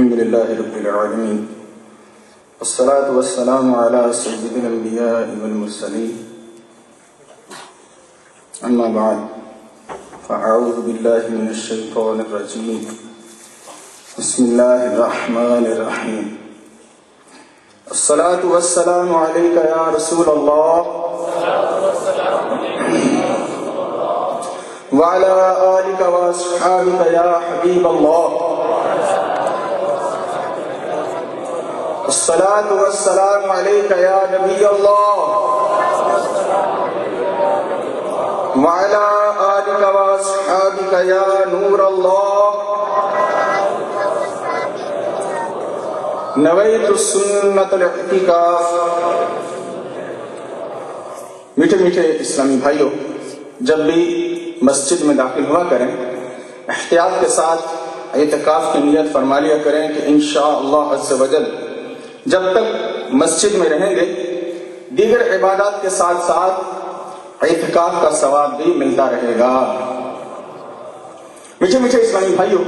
الحمد لله رب العالمين والصلاة والسلام على سيد الأنبياء والمرسلين أما بعد فأعوذ بالله من الشيطان الرجيم بسم الله الرحمن الرحيم الصلاة والسلام عليك يا رسول الله وعلى آلك وأصحابك يا حبيب الله الصلاة والسلام عليك يا نبي الله وعلى آلك وأصحابك يا نور الله نويت السنة الاعتكاف. میٹھے میٹھے اسلامی بھائیوں، جب بھی مسجد میں داخل ہوا کریں احتیاط کے ساتھ اعتکاف کی نیت فرما لیا کریں کہ انشاءاللہ عز و جل جب تک مسجد میں رہیں گے دیگر عبادات کے ساتھ ساتھ اعتکاف کا ثواب بھی ملتا رہے گا. میٹھے میٹھے اسلامی بھائیوں،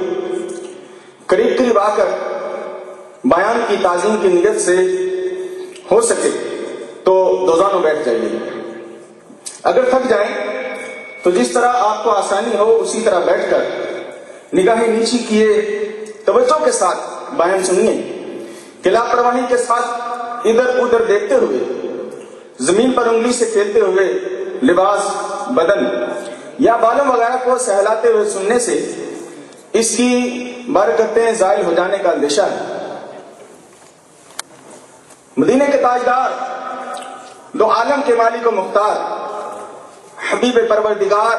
قریب قریب آ کر بیان کی تعظیم کی نیت سے ہو سکے تو دو زانوں بیٹھ جائیے. اگر تھک جائیں تو جس طرح آپ کو آسانی ہو اسی طرح بیٹھ کر نگاہیں نیچی کیے توجہ کے ساتھ بیان سنیے کہ لاپرواہی کے ساتھ ادھر ادھر دیکھتے ہوئے، زمین پر انگلی سے کھیلتے ہوئے لباس، بدن یا بالوں وغیرہ کو سہلاتے ہوئے سننے سے اس کی برکتیں زائل ہو جانے کا اندیشہ ہے. مدینے کے تاجدار، دو عالم کے مالک و مختار، حبیب پروردگار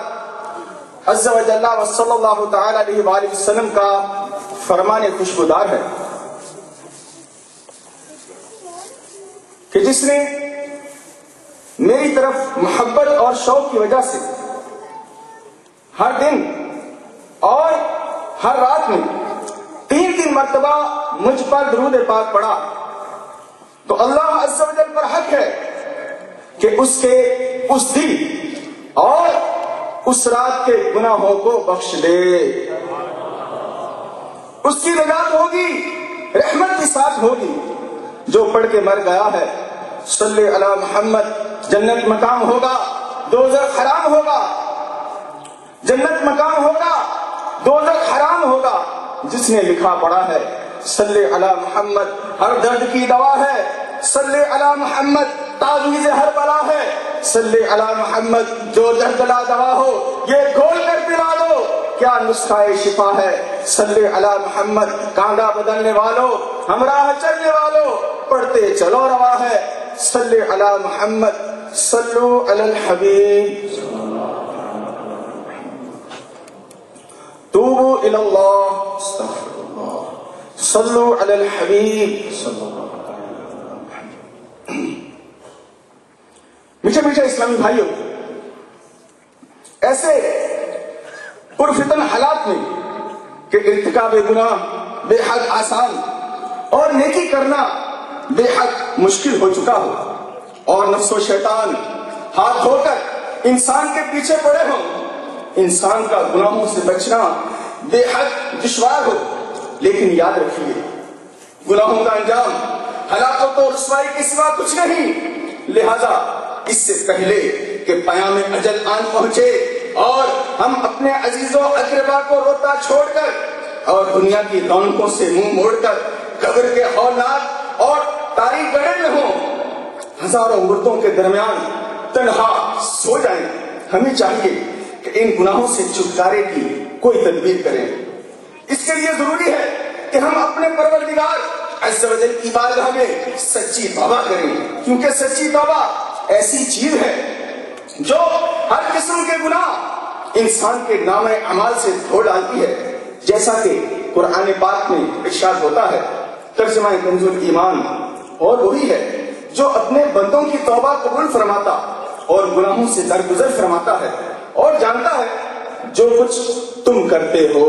عز و جل و صلی اللہ تعالی علیہ وآلہ وسلم کا فرمان خوشبودار ہے کہ جس نے میری طرف محبت اور شوق کی وجہ سے ہر دن اور ہر رات میں 3 مرتبہ مجھ پر درود پاک پڑھا تو اللہ عز و جل پر حق ہے کہ اس کے اس دن اور اس رات کے گناہوں کو بخش دے. اس کی نجات ہوگی، رحمت کے ساتھ ہوگی. جو پڑھ کے مر گیا ہے صلی علی محمد، جنت مقام ہوگا، دوزخ حرام ہوگا. جنت مقام ہوگا، دوزخ حرام ہوگا. جس نے لکھا پڑھا ہے صلی علی محمد ہر درد کی دوا ہے، صلی علی محمد تعویذ ہر بلا ہے، صلی علی محمد جو درد لا دوا ہو یہ گھول کر پلا لو، کیا نسخہ شفا ہے. صلی علی محمد کانڈا بدلنے والوں، ہمراہ چلنے والوں، پڑھتے چلو روا ہے. صلی علی محمد، صلو علی الحبیب، توبو الی اللہ، استغفر اللہ، صلو علی الحبیب صلی اللہ. میٹھے میٹھے اسلامی بھائیوں، ایسے پرفتن حالات میں کہ ارتکاب گناہ بے حد آسان اور نیکی کرنا بے حد مشکل ہو چکا ہو اور نفس و شیطان ہاتھ دھو کر انسان کے پیچھے پڑے ہوں، انسان کا گناہوں سے بچنا بے حد دشوار ہو. لیکن یاد رکھیے گناہوں کا انجام ہلاکت و رسوائی کے سوا کچھ نہیں. لہذا اس سے پہلے کہ پیام اجل آن پہنچے اور ہم اپنے عزیز و اقربا کو روتا چھوڑ کر اور دنیا کی رونقوں سے منہ موڑ کر قبر کے ہولناک اور تاریک گڑھے میں ہوں، ہزاروں مردوں کے درمیان تنہا سو جائیں، ہمیں چاہیے کہ ان گناہوں سے چھٹکارے کی کوئی تدبیر کریں. اس کے لیے ضروری ہے کہ ہم اپنے پروردگار عز و جل کی بارگاہ میں سچی توبہ کریں، کیونکہ سچی توبہ ایسی چیز ہے جو ہر قسم کے گناہ انسان کے نام اعمال سے دھو ڈالتی ہے. جیسا کہ قرآن پاک میں ارشاد ہوتا ہے، ترجمہ کنز الایمان، اور وہی ہے جو اپنے بندوں کی توبہ قبول فرماتا اور گناہوں سے درگزر فرماتا ہے اور جانتا ہے جو کچھ تم کرتے ہو.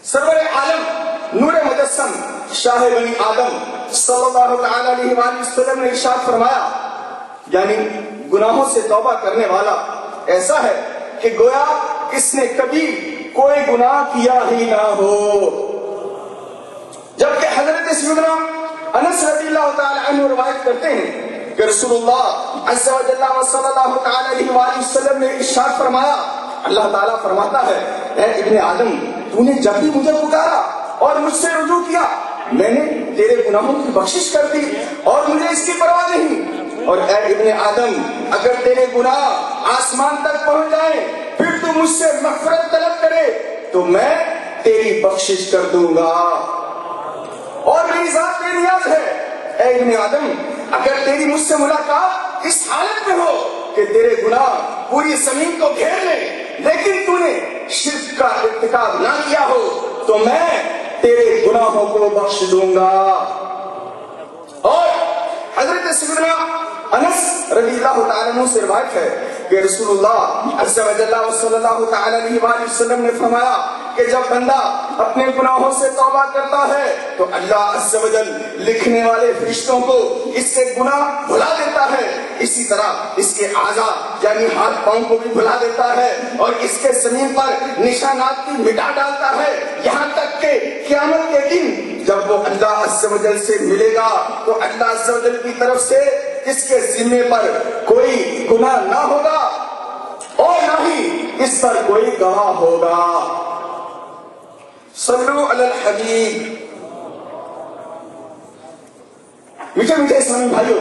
سرور عالم نور مجسم شاہ بنی آدم صلی اللہ تعالی علیہ وآلہ وسلم نے ارشاد فرمایا، یعنی گناہوں سے توبہ کرنے والا ایسا ہے کہ گویا اس نے کبھی کوئی گناہ کیا ہی نہ ہو. اللہ تعالی عنہ روایت کرتے ہیں کہ رسول اللہ عز و جل صلی اللہ تعالی علیہ وآلہ وسلم نے ارشاد فرمایا، اللہ تعالیٰ فرماتا ہے اے ابن آدم، تو نے جب بھی مجھے پکارا اور مجھ سے رجوع کیا، میں نے تیرے گناہوں کی بخشش کر دی اور مجھے اس کی پرواہ نہیں۔ اور اے ابن آدم، اگر تیرے گناہ آسمان تک پہنچ جائیں پھر تو مجھ سے مغفرت طلب کرے تو میں تیری بخشش کر دوں گا، اور میری ذات بے نیاز ہے۔ اے ابن آدم، اگر تیری مجھ سے ملاقات اس حالت میں ہو کہ تیرے گناہ پوری زمین کو گھیر لیں لیکن تو نے شرک کا ارتکاب نہ کیا ہو تو میں تیرے گناہوں کو بخش دوں گا۔ اور حضرت سیدنا انس رضی اللہ تعالیٰ عنہ سے روایت ہے کہ رسول اللہ عز و جل صلی اللہ تعالیٰ علیہ وآلہ وسلم نے فرمایا کہ جب بندہ اپنے گناہوں سے توبہ کرتا ہے تو اللہ عز و جل لکھنے والے فرشتوں کو اس کے گناہ بھلا دیتا ہے، اسی طرح اس کے اعضاء یعنی ہاتھ پاؤں کو بھی بھلا دیتا ہے اور اس کے زمین پر نشانات بھی مٹا ڈالتا ہے، یہاں تک کہ قیامت کے دن جب وہ اللہ عز و جل سے ملے گا تو اللہ عز و جل کی طرف سے اس کے ذمے پر کوئی گناہ نہ ہوگا اور نہ ہی اس پر کوئی گواہ ہوگا۔ صلو علی الحبیب۔ میٹھے میٹھے اسلامی بھائیوں،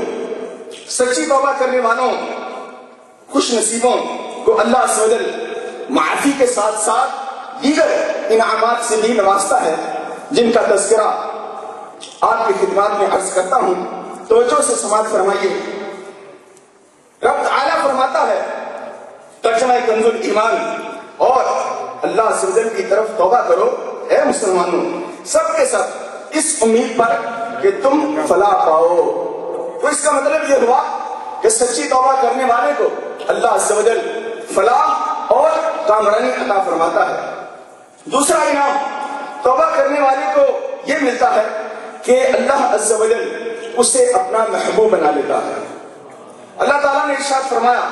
سچی توبہ کرنے والوں خوش نصیبوں کو اللہ عز و جل معافی کے ساتھ ساتھ دیگر انعامات سے بھی نوازتا ہے، جن کا تذکرہ آپ کی خدمات میں عرض کرتا ہوں، توجہ سے سماعت فرمائیے۔ رب تعالیٰ فرماتا ہے ترجمہ کنز الایمان، اور اللہ عز و جل کی طرف توبہ کرو اے مسلمانوں سب کے سب اس امید پر کہ تم فلاح پاؤ۔ تو اس کا مطلب یہ ہوا کہ سچی توبہ کرنے والے کو اللہ عز و جل فلاح اور کامرانی عطا فرماتا ہے۔ دوسرا انعام توبہ کرنے والے کو یہ ملتا ہے کہ اللہ عز و جل اسے اپنا محبوب بنا لیتا ہے۔ اللہ تعالیٰ نے ارشاد فرمایا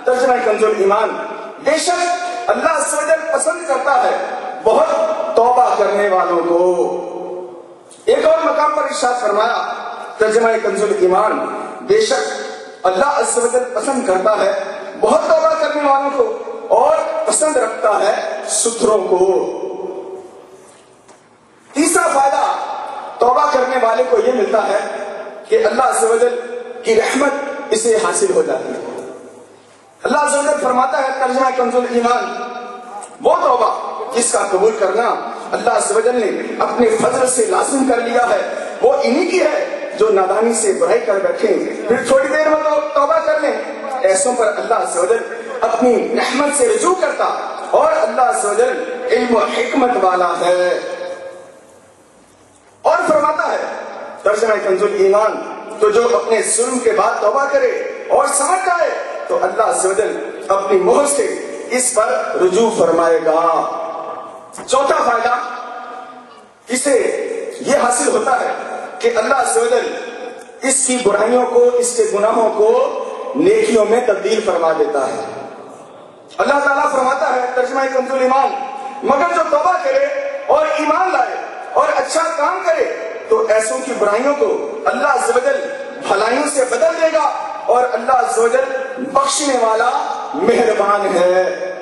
ترجمہ کنز الایمان، بے شک اللہ عز و جل پسند کرتا ہے بہت توبہ کرنے والوں کو۔ ایک اور مقام پر ارشاد فرمایا ترجمہ کنز الایمان، بے شک اللہ عز و جل پسند کرتا ہے بہت توبہ کرنے والوں کو اور پسند رکھتا ہے ستھروں کو۔ تیسرا فائدہ توبہ کرنے والے کو یہ ملتا ہے کہ اللہ عز و جل کی رحمت اسے حاصل ہو جاتی ہے۔ اللہ عز و جل فرماتا ہے ترجمہ کنز الایمان، وہ توبہ جس کا قبول کرنا اللہ عز و جل نے اپنے فضل سے لازم کر لیا ہے، وہ انہی کی ہے جو نادانی سے برائی کر بیٹھیں پھر تھوڑی دیر میں توبہ کر لیں۔ ایسوں پر اللہ عز و جل اپنی رحمت سے رجوع کرتا، اور اللہ عز و جل علم و حکمت والا ہے۔ اور فرماتا ہے ترجمہ کنز الایمان، تو جو اپنے ظلم کے بعد توبہ کرے اور سمجھ جائے تو اللہ عز و جل اپنی مہر سے اس پر رجوع فرمائے گا۔ چوتھا فائدہ اسے یہ حاصل ہوتا ہے کہ اللہ عز و جل اس کی برائیوں کو، اس کے گناہوں کو نیکیوں میں تبدیل فرما دیتا ہے۔ اللہ تعالیٰ فرماتا ہے ترجمہ کنز الایمان، مگر جو توبہ کرے اور ایمان لائے اور اچھا کام کرے تو ایسوں کی برائیوں کو اللہ عز و جل بھلائیوں سے بدل دے گا، اور اللہ عز و جل بخشنے والا مہربان ہے۔